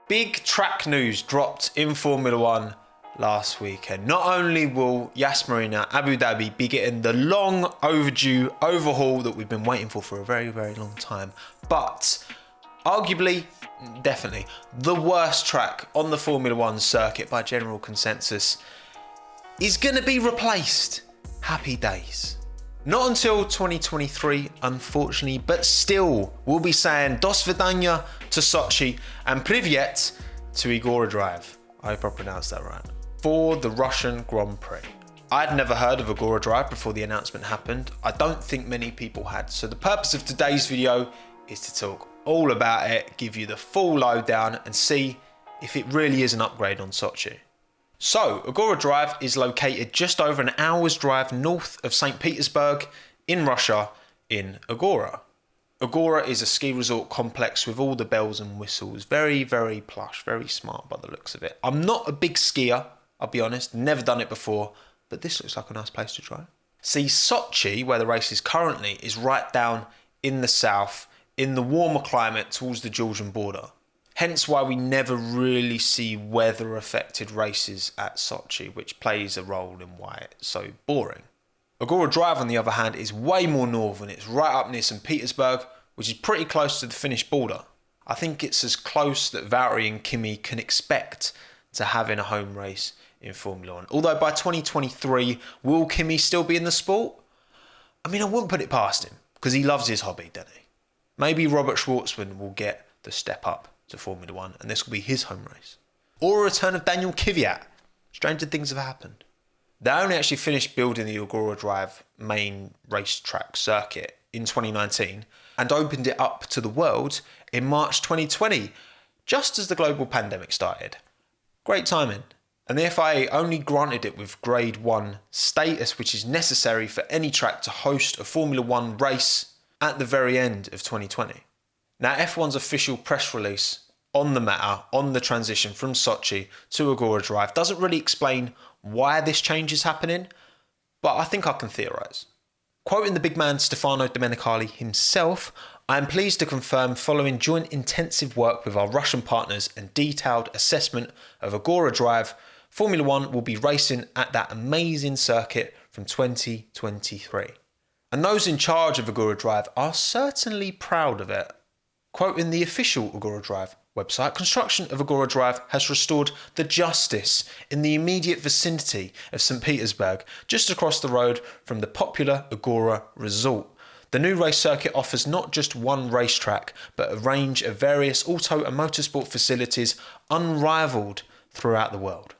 Big track news dropped in Formula One last weekend. Not only will Yas Marina Abu Dhabi be getting the long overdue overhaul that we've been waiting for a very, very long time, but arguably, definitely, the worst track on the Formula One circuit by general consensus is going to be replaced. Happy days. Not until 2023, unfortunately, but still, we'll be saying Do Svidaniya to Sochi and Privyet to Igora Drive. I hope I pronounced that right. For the Russian Grand Prix. I'd never heard of Igora Drive before the announcement happened. I don't think many people had. So the purpose of today's video is to talk all about it, give you the full lowdown and see if it really is an upgrade on Sochi. So, Igora Drive is located just over an hour's drive north of St. Petersburg in Russia in Igora. Igora is a ski resort complex with all the bells and whistles. Very, very plush, very smart by the looks of it. I'm not a big skier, I'll be honest, never done it before, but this looks like a nice place to try. See, Sochi, where the race is currently, is right down in the south, in the warmer climate towards the Georgian border. Hence why we never really see weather-affected races at Sochi, which plays a role in why it's so boring. Igora Drive, on the other hand, is way more northern. It's right up near St. Petersburg, which is pretty close to the Finnish border. I think it's as close that Valtteri and Kimi can expect to having a home race in Formula One. Although by 2023, will Kimi still be in the sport? I mean, I wouldn't put it past him, because he loves his hobby, doesn't he? Maybe Robert Schwartzman will get the step up to Formula One, and this will be his home race. Or a return of Daniel Kvyat. Stranger things have happened. They only actually finished building the Igora Drive main racetrack circuit in 2019 and opened it up to the world in March 2020, just as the global pandemic started. Great timing. And the FIA only granted it with Grade 1 status, which is necessary for any track to host a Formula One race at the very end of 2020. Now, F1's official press release on the matter, on the transition from Sochi to Igora Drive, doesn't really explain why this change is happening, but I think I can theorise. Quoting the big man Stefano Domenicali himself, I am pleased to confirm, following joint intensive work with our Russian partners and detailed assessment of Igora Drive, Formula One will be racing at that amazing circuit from 2023. And those in charge of Igora Drive are certainly proud of it. Quoting the official Igora Drive website, construction of Igora Drive has restored the justice in the immediate vicinity of St. Petersburg, just across the road from the popular Igora Resort. The new race circuit offers not just one racetrack, but a range of various auto and motorsport facilities unrivaled throughout the world.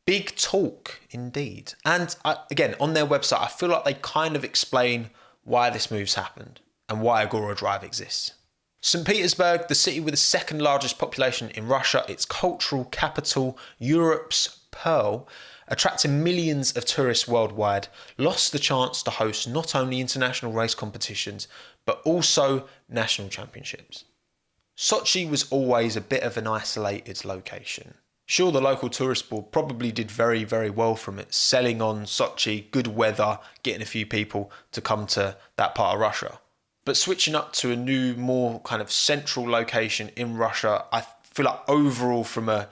Big talk indeed. And again, on their website, I feel like they kind of explain why this move's happened and why Igora Drive exists. St. Petersburg, the city with the second largest population in Russia, its cultural capital, Europe's pearl, attracting millions of tourists worldwide, lost the chance to host not only international race competitions, but also national championships. Sochi was always a bit of an isolated location. Sure, the local tourist board probably did very, very well from it, selling on Sochi, good weather, getting a few people to come to that part of Russia. But switching up to a new, more kind of central location in Russia, I feel like overall from a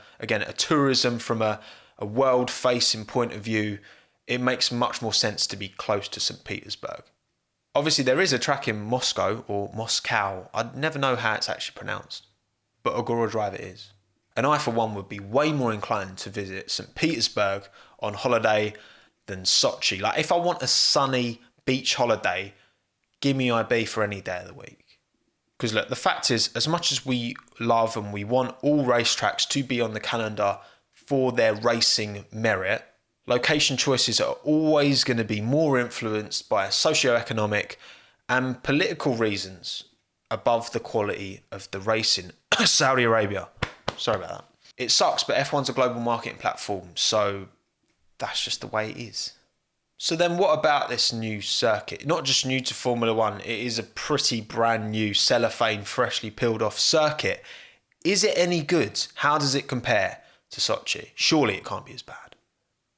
tourism, from a world-facing point of view, it makes much more sense to be close to St. Petersburg. Obviously, there is a track in Moscow, or Moscow. I never know how it's actually pronounced, but Igora Drive it is. And I, for one, would be way more inclined to visit St. Petersburg on holiday than Sochi. Like, if I want a sunny beach holiday, give me IB for any day of the week. Because look, the fact is, as much as we love and we want all racetracks to be on the calendar for their racing merit, location choices are always going to be more influenced by socio-economic and political reasons above the quality of the racing. Saudi Arabia. Sorry about that. It sucks, but F1's a global marketing platform, so that's just the way it is. So then what about this new circuit? Not just new to Formula One, it is a pretty brand new cellophane freshly peeled off circuit. Is it any good? How does it compare to Sochi? Surely it can't be as bad.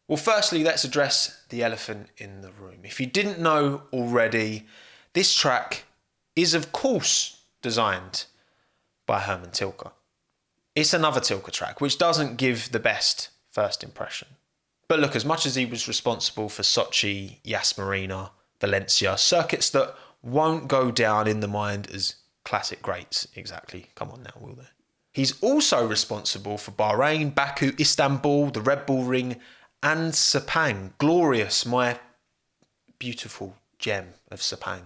Well, firstly, let's address the elephant in the room. If you didn't know already, this track is of course designed by Hermann Tilke. It's another Tilke track, which doesn't give the best first impression. But look, as much as he was responsible for Sochi, Yas Marina, Valencia, circuits that won't go down in the mind as classic greats exactly. Come on now, will they? He's also responsible for Bahrain, Baku, Istanbul, the Red Bull Ring, and Sepang. Glorious, my beautiful gem of Sepang.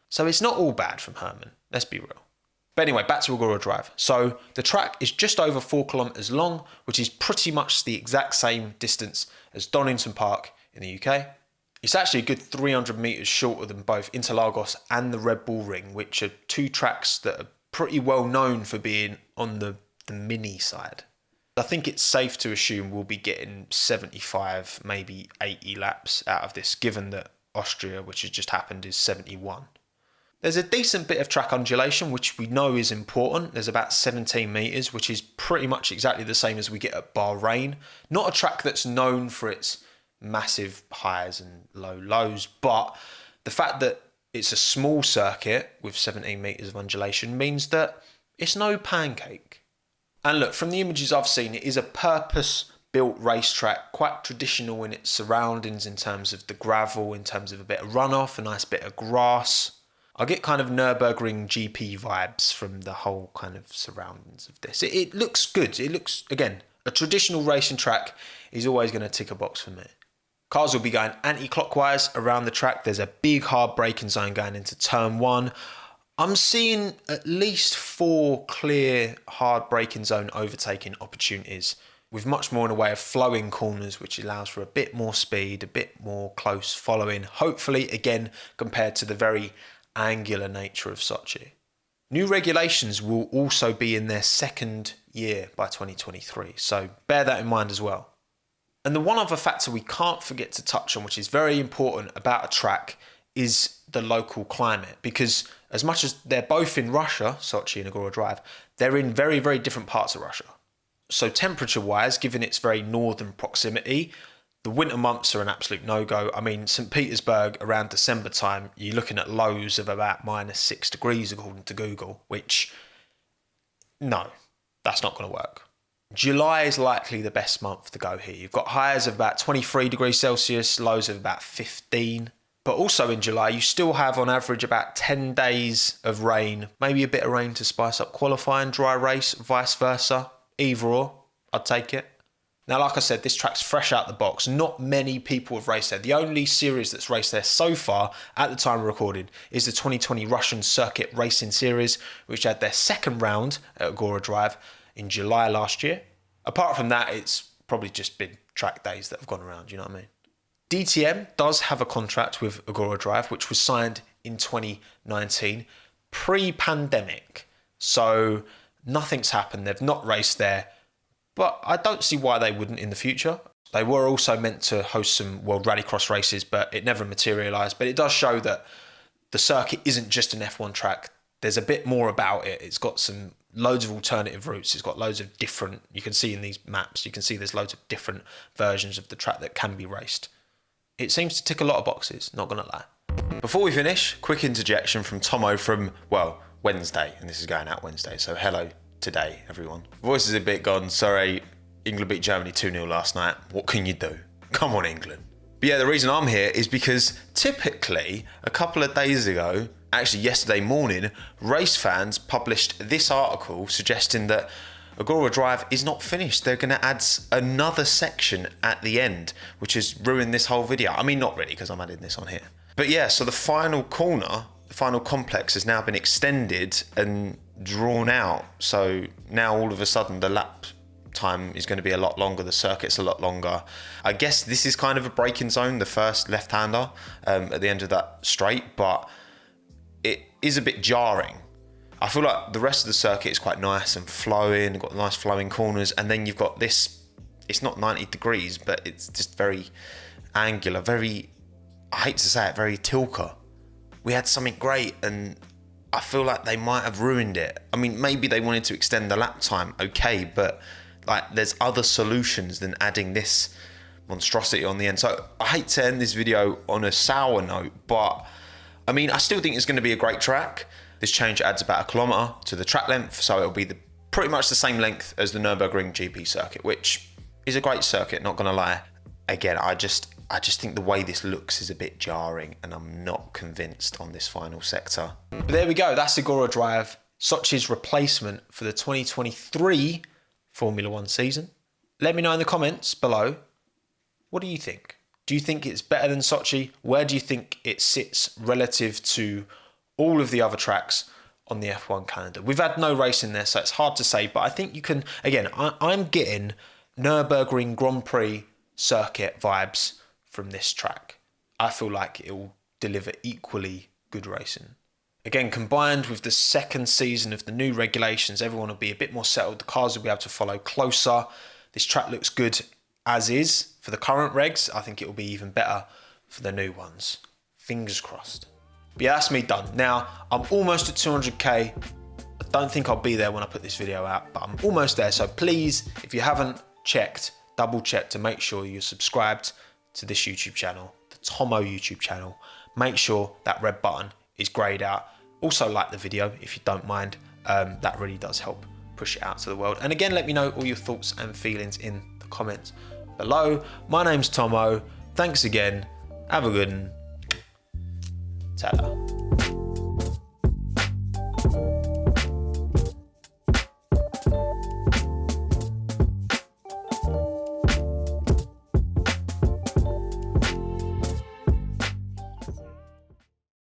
So it's not all bad from Herman, let's be real. But anyway, back to Igora Drive. So the track is just over 4 kilometres long, which is pretty much the exact same distance as Donington Park in the UK. It's actually a good 300 metres shorter than both Interlagos and the Red Bull Ring, which are two tracks that are pretty well known for being on the mini side. I think it's safe to assume we'll be getting 75, maybe 80 laps out of this, given that Austria, which has just happened, is 71. There's a decent bit of track undulation, which we know is important. There's about 17 metres, which is pretty much exactly the same as we get at Bahrain. Not a track that's known for its massive highs and low lows, but the fact that it's a small circuit with 17 metres of undulation means that it's no pancake. And look, from the images I've seen, it is a purpose-built racetrack, quite traditional in its surroundings in terms of the gravel, in terms of a bit of runoff, a nice bit of grass. I get kind of Nürburgring GP vibes from the whole kind of surroundings of this. It looks good. It looks, again, a traditional racing track is always going to tick a box for me. Cars will be going anti-clockwise around the track. There's a big hard braking zone going into turn 1. I'm seeing at least 4 clear hard braking zone overtaking opportunities with much more in the way of flowing corners, which allows for a bit more speed, a bit more close following, hopefully, again, compared to the very angular nature of Sochi. New regulations will also be in their second year by 2023, so bear that in mind as well. And the one other factor we can't forget to touch on, which is very important about a track, is the local climate, because as much as they're both in Russia, Sochi and Igora Drive, they're in very, very different parts of Russia. So temperature-wise, given its very northern proximity, the winter months are an absolute no-go. I mean, St. Petersburg, around December time, you're looking at lows of about -6 degrees according to Google, which, no, that's not going to work. July is likely the best month to go here. You've got highs of about 23 degrees Celsius, lows of about 15. But also in July, you still have on average about 10 days of rain, maybe a bit of rain to spice up qualifying, dry race, vice versa. Either or, I'd take it. Now, like I said, this track's fresh out the box. Not many people have raced there. The only series that's raced there so far, at the time of recording, is the 2020 Russian Circuit Racing Series, which had their second round at Igora Drive in July last year. Apart from that, it's probably just been track days that have gone around, you know what I mean? DTM does have a contract with Igora Drive, which was signed in 2019, pre-pandemic. So nothing's happened. They've not raced there. But I don't see why they wouldn't in the future. They were also meant to host some World Rallycross races, but it never materialised. But it does show that the circuit isn't just an F1 track. There's a bit more about it. It's got loads of alternative routes. It's got loads of different, you can see in these maps, you can see there's loads of different versions of the track that can be raced. It seems to tick a lot of boxes, not going to lie. Before we finish, quick interjection from Tommo from, well, Wednesday, and this is going out Wednesday, so hello today, everyone. Voice is a bit gone, sorry, England beat Germany 2-0 last night. What can you do? Come on, England. But yeah, the reason I'm here is because typically, a couple of days ago, actually yesterday morning, race fans published this article suggesting that Igora Drive is not finished. They're going to add another section at the end, which has ruined this whole video. I mean, not really, because I'm adding this on here. But yeah, so the final corner, the final complex has now been extended and drawn out. So now all of a sudden the lap time is going to be a lot longer. The circuit's a lot longer. I guess this is kind of a braking zone, the first left-hander at the end of that straight, but it is a bit jarring. I feel like the rest of the circuit is quite nice and flowing, got nice flowing corners, and then you've got this, it's not 90 degrees, but it's just very angular, very, I hate to say it, very Tilke. We had something great, and I feel like they might have ruined it. I mean, maybe they wanted to extend the lap time, okay, but like there's other solutions than adding this monstrosity on the end. So I hate to end this video on a sour note, but I mean, I still think it's going to be a great track. This change adds about 1 kilometre to the track length, so it'll be the pretty much the same length as the Nürburgring GP circuit, which is a great circuit, not gonna lie. Again, I just think the way this looks is a bit jarring, and I'm not convinced on this final sector. But there we go, that's Igora Drive, Sochi's replacement for the 2023 Formula One season. Let me know in the comments below, what do you think? Do you think it's better than Sochi? Where do you think it sits relative to all of the other tracks on the F1 calendar? We've had no racing there, so it's hard to say, but I think you can, again, I'm getting Nürburgring Grand Prix Circuit vibes from this track. I feel like it will deliver equally good racing. Again, combined with the second season of the new regulations, everyone will be a bit more settled. The cars will be able to follow closer. This track looks good as is for the current regs. I think it will be even better for the new ones. Fingers crossed. But yeah, that's me done. Now, I'm almost at 200k. I don't think I'll be there when I put this video out, but I'm almost there. So please, if you haven't checked, double check to make sure you're subscribed to this YouTube channel, the Tommo YouTube channel. Make sure that red button is greyed out. Also like the video if you don't mind. That really does help push it out to the world. And again, let me know all your thoughts and feelings in the comments below. My name's Tommo. Thanks again. Have a good one. Ta-da.